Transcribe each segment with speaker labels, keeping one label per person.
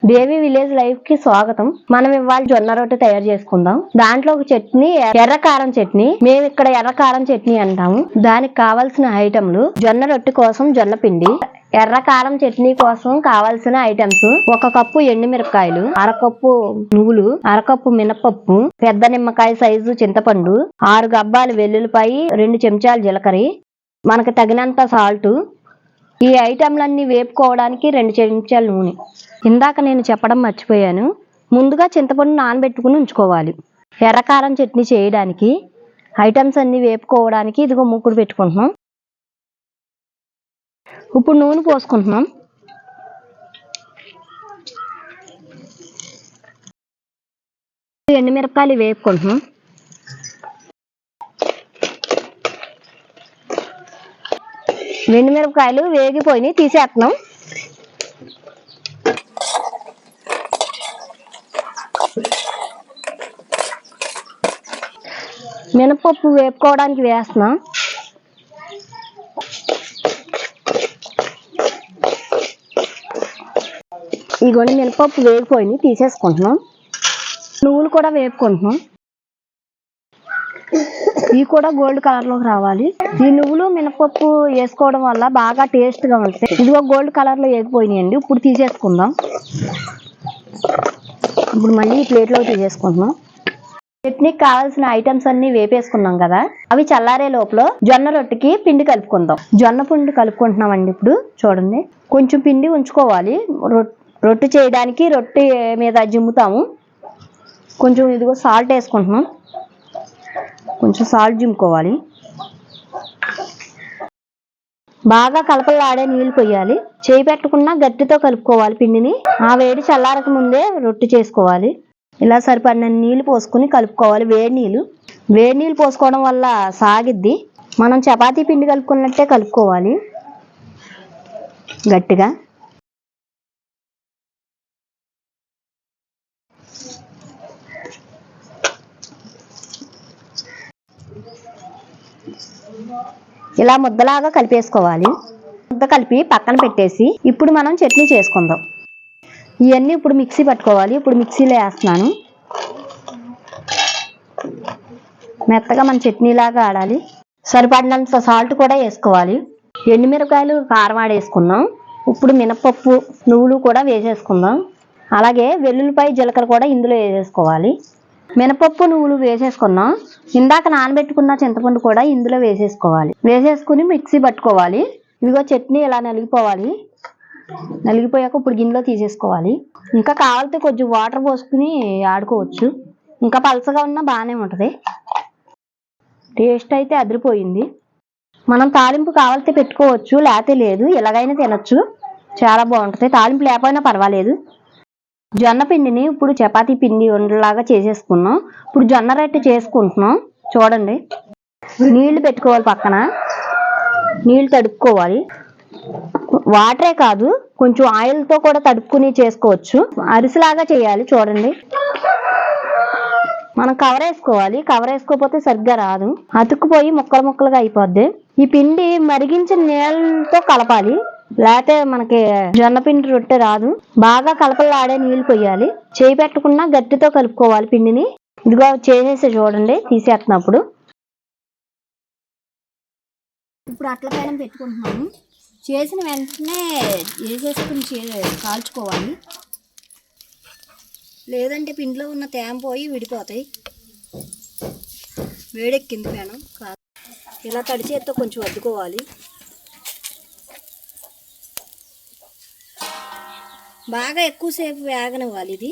Speaker 1: దేవి village life కి స్వాగతం. మనం ఇవాళ జొన్న రొట్టె తయారు చేసుకుందాం. దాంట్లో ఒక చట్నీ, ఎర్ర కారం చట్నీ. మేము ఇక్కడ ఎర్ర కారం చట్నీ అంటాము. దానికి కావాల్సిన ఐటమ్లు: జొన్న రొట్టె కోసం జొన్న పిండి, ఎర్ర కారం చట్నీ కోసం కావాల్సిన ఐటమ్స్: 1 కప్పు ఎండుమిరపకాయలు, 1/2 కప్పు నువ్వులు, 1/2 కప్పు మినపప్పు, పెద్ద నిమ్మకాయ సైజు చింతపండు, 6 గబ్బాలు వెల్లుల్లిపాయి, 2 చెంచాలు జీలకర్ర, మనకు తగినంత సాల్ట్. ఈ ఐటమ్లన్నీ వేపుకోవడానికి 2 చెంచాల నూనె. ఇందాక నేను చెప్పడం మర్చిపోయాను, ముందుగా చింతపండు నానబెట్టుకుని ఉంచుకోవాలి. ఎర్రకారం చట్నీ చేయడానికి ఐటమ్స్ అన్ని వేపుకోవడానికి ఇదిగో మూకుడు పెట్టుకుంటున్నాం. ఇప్పుడు నూనె పోసుకుంటున్నాం. ఎండుమిరపకాయలు వేపుకుంటున్నాం. ఎండుమిరపకాయలు వేగిపోయినాయి, తీసేస్తున్నాం. మినపప్పు వేపుకోవడానికి వేస్తున్నాం. ఇగోండి మినపప్పు వేగిపోయినాయి, తీసేసుకుంటున్నాం. నువ్వులు కూడా వేపుకుంటున్నాం. ఇవి కూడా గోల్డ్ కలర్ లోకి రావాలి. ఈ నువ్వులు మినపప్పు వేసుకోవడం వల్ల బాగా టేస్ట్ గా ఉంటాయి. ఇదిగో గోల్డ్ కలర్ లో వేగిపోయినాయండి. ఇప్పుడు తీసేసుకుందాం. ఇప్పుడు మళ్ళీ ఈ ప్లేట్ లో తీసేసుకుంటున్నాం. చట్నీకి కావాల్సిన ఐటమ్స్ అన్ని వేపేసుకున్నాం కదా, అవి చల్లారే లోపల జొన్న రొట్టెకి పిండి కలుపుకుందాం. జొన్న పిండి కలుపుకుంటున్నామండి. ఇప్పుడు చూడండి, కొంచెం పిండి ఉంచుకోవాలి. రొట్టె చేయడానికి రొట్టె మీద జిమ్ముతాము. కొంచెం ఇదిగో సాల్ట్ వేసుకుంటున్నాం. కొంచెం సాల్ట్ జిమ్ముకోవాలి. బాగా కలపలాడే నీళ్ళు పోయాలి. చేయి పెట్టకుండా గట్టితో కలుపుకోవాలి పిండిని. ఆ వేడి చల్లారక ముందే రొట్టె చేసుకోవాలి. ఇలా సరిపడిన నీళ్ళు పోసుకుని కలుపుకోవాలి. వేడి నీళ్ళు పోసుకోవడం వల్ల సాగిద్ది. మనం చపాతీ పిండి కలుపుకున్నట్టే కలుపుకోవాలి గట్టిగా. ఇలా ముద్దలాగా కలిపేసుకోవాలి. ముద్ద కలిపి పక్కన పెట్టేసి ఇప్పుడు మనం చట్నీ చేసుకుందాం. ఇవన్నీ ఇప్పుడు మిక్సీ పట్టుకోవాలి. ఇప్పుడు మిక్సీలో వేస్తున్నాను. మెత్తగా మన చట్నీలాగా ఆడాలి. సరిపడినంత సాల్ట్ కూడా వేసుకోవాలి. ఎండుమిరపకాయలు కారం ఆడేసుకున్నాం. ఇప్పుడు మినపప్పు నువ్వులు కూడా వేసేసుకుందాం. అలాగే వెల్లుల్లిపాయ జీలకర్ర కూడా ఇందులో వేసేసుకోవాలి. మినపప్పు నువ్వులు వేసేసుకున్నాం. ఇందాక నానబెట్టుకున్న చింతపండు కూడా ఇందులో వేసేసుకోవాలి. వేసేసుకుని మిక్సీ పట్టుకోవాలి. ఇదిగో చట్నీ ఇలా నలిగిపోవాలి. నలిగిపోయాక ఇప్పుడు గిన్నెలో తీసేసుకోవాలి. ఇంకా కావాలితే కొంచెం వాటర్ పోసుకుని ఆడుకోవచ్చు. ఇంకా పలసగా ఉన్నా బాగానే ఉంటుంది. టేస్ట్ అయితే అదిరిపోయింది. మనం తాలింపు కావాలితే పెట్టుకోవచ్చు, లేకపోతే లేదు. ఎలాగైనా తినచ్చు, చాలా బాగుంటుంది. తాలింపు లేకపోయినా పర్వాలేదు. జొన్న పిండిని ఇప్పుడు చపాతీ పిండి ఉండలాగా చేసేసుకున్నాం. ఇప్పుడు జొన్న రొట్టె చేసుకుంటున్నాం. చూడండి, నీళ్లు పెట్టుకోవాలి. పక్కన నీళ్లు తడుపుకోవాలి. వాటరే కాదు, కొంచెం ఆయిల్తో కూడా తడుపుకుని చేసుకోవచ్చు. అరిసెలాగా చేయాలి. చూడండి, మనం కవర్ వేసుకోవాలి. కవర్ వేసుకోకపోతే సరిగ్గా రాదు, అతుక్కుపోయి ముక్కలు ముక్కలుగా అయిపోద్ది. ఈ పిండి మరిగించిన నీళ్ళతో కలపాలి, లేకపోతే మనకి జొన్న పిండి రొట్టె రాదు. బాగా కలపలాడే నీళ్ళు పోయాలి. చేయి పెట్టకుండా గట్టితో కలుపుకోవాలి పిండిని. ఇదిగో చేసేసి చూడండి, తీసేస్తున్నప్పుడు. ఇప్పుడు అట్ల పైన పెట్టుకుంటున్నాము. చేసిన వెంటనే వేసేసుకుని కాల్చుకోవాలి, లేదంటే పిండిలో ఉన్న తేమ పోయి విడిపోతాయి. వేడెక్కింది పేనం. ఇలా తడి చేత్తో కొంచెం అద్దుకోవాలి. బాగా ఎక్కువసేపు వేగనివ్వాలి. ఇది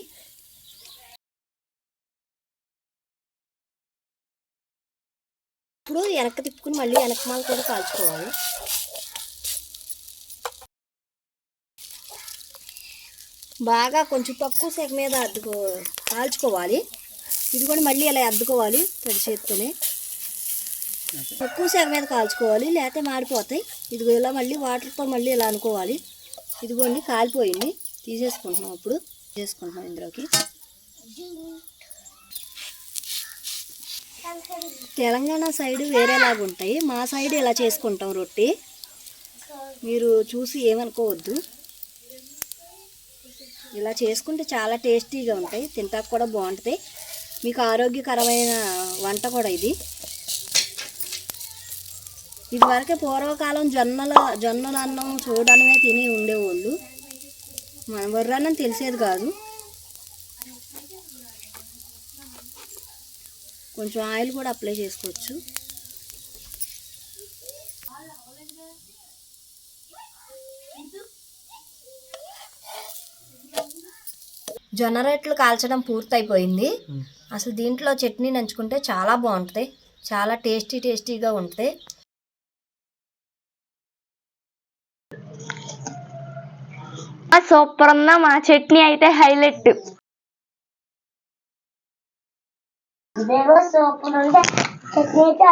Speaker 1: ఇప్పుడు వెనక్కి తిప్పుకుని మళ్ళీ వెనకమాల కూడా కాల్చుకోవాలి. బాగా కొంచెం తక్కువ సేపు మీద కాల్చుకోవాలి. ఇది కూడా మళ్ళీ ఇలా అద్దుకోవాలి తడి చేత్తోనే. తక్కువ సేపు మీద కాల్చుకోవాలి, లేకపోతే మాడిపోతాయి. ఇదిగో ఇలా మళ్ళీ వాటర్తో మళ్ళీ ఇలా అనుకోవాలి. ఇదిగోండి కాలిపోయింది. తీసేసుకుంటున్నాం. ఇప్పుడు తీసుకుంటున్నాం ఇందులోకి. తెలంగాణ సైడ్ వేరేలాగా ఉంటాయి, మా సైడ్ ఇలా చేసుకుంటాం రొట్టె. మీరు చూసి ఏమనుకోవద్దు. ఇలా చేసుకుంటే చాలా టేస్టీగా ఉంటాయి, తింటాక కూడా బాగుంటుంది. మీకు ఆరోగ్యకరమైన వంట కూడా ఇది. ఇదివరకే పూర్వకాలం జొన్నల అన్నం చూడడమే తిని ఉండేవాళ్ళు, మన వర్రన్నం తెలిసేది కాదు. కొంచెం ఆయిల్ కూడా అప్లై చేసుకోవచ్చు. జొన్న రొట్టెలు కాల్చడం పూర్తయిపోయింది. అసలు దీంట్లో చట్నీ నంచుకుంటే చాలా బాగుంటుంది, చాలా టేస్టీగా ఉంటుంది.
Speaker 2: సూపర్ ఉందా, మా చట్నీ అయితే హైలైట్. సూపర్ ఉంటే చట్నీ అయితే